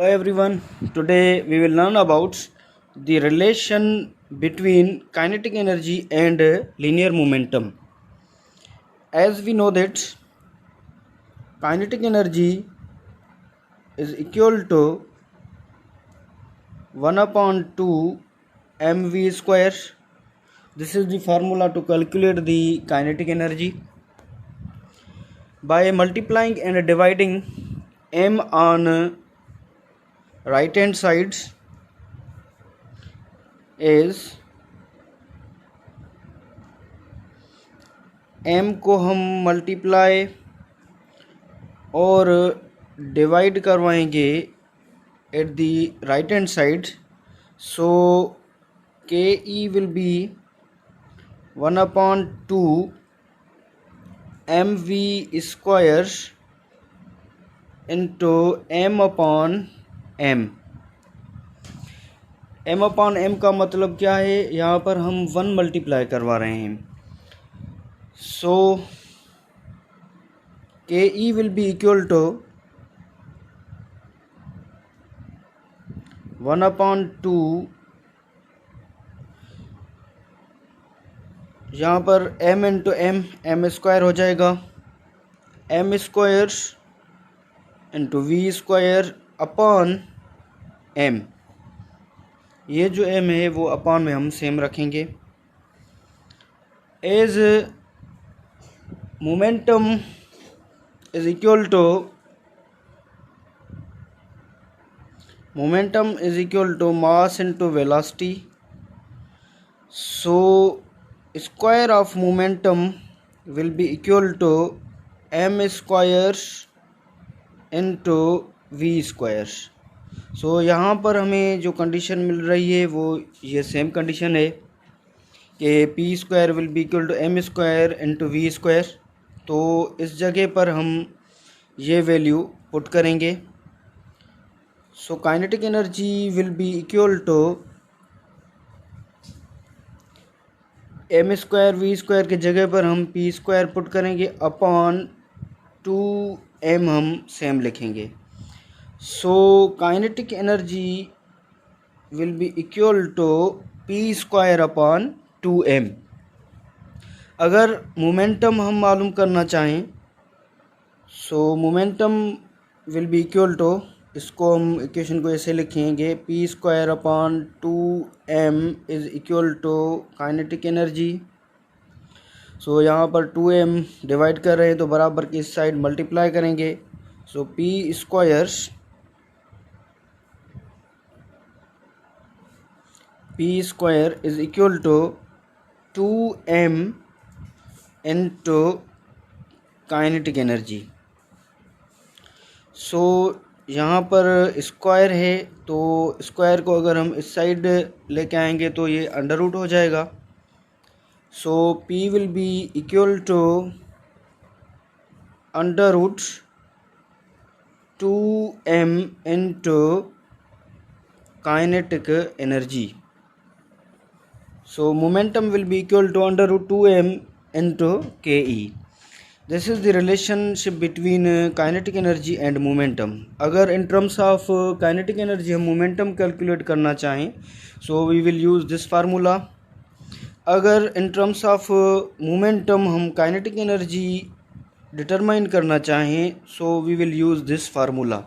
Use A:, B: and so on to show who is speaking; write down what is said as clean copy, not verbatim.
A: Hello everyone, today we will learn about the relation between kinetic energy and linear momentum. As we know that kinetic energy is equal to 1 upon 2 mv square. This is the formula to calculate the kinetic energy. By multiplying and dividing m on right hand sides is m को हम multiply और divide करवाएंगे at the right hand side, so K E will be 1 upon 2 M V square into M upon M. M upon M का मतलब क्या है, यहाँ पर हम 1 मल्टीप्लाई करवा रहे हैं. So K E will be equal to 1 upon 2, यहाँ पर m इंटू एम स्क्वायर हो जाएगा, M square into V square upon M. ये जो m है वो अपॉन में हम सेम रखेंगे. As momentum is equal to mass into velocity, so square of momentum will be equal to m square into v square. सो यहाँ पर हमें जो कंडीशन मिल रही है वो ये सेम कंडीशन है कि P square will be equal to M square into V square. तो इस जगह पर हम ये वैल्यू पुट करेंगे. So kinetic energy will be equal to M square V square के जगह पर हम पी स्क्वायर पुट करेंगे अपॉन 2m हम सेम लिखेंगे. So kinetic energy will be equal to P square upon 2m. अगर मोमेंटम हम मालूम करना चाहें, so momentum will be equal to, इसको हम इक्वेशन को ऐसे लिखेंगे, P square upon 2m is equal to kinetic energy. So यहाँ पर 2m डिवाइड कर रहे हैं तो बराबर की इस साइड मल्टीप्लाई करेंगे. So P square is equal to 2m into kinetic energy. So यहाँ पर स्क्वायर है तो स्क्वायर को अगर हम इस साइड लेके आएंगे तो ये अंडर रूट हो जाएगा. So P will be equal to under root 2m into kinetic energy. So momentum will be equal to under root 2m into ke. This is the relationship between kinetic energy and momentum. अगर in terms of kinetic energy हम momentum calculate करना चाहें, so we will use this formula. अगर in terms of momentum हम kinetic energy determine करना चाहें, so we will use this formula.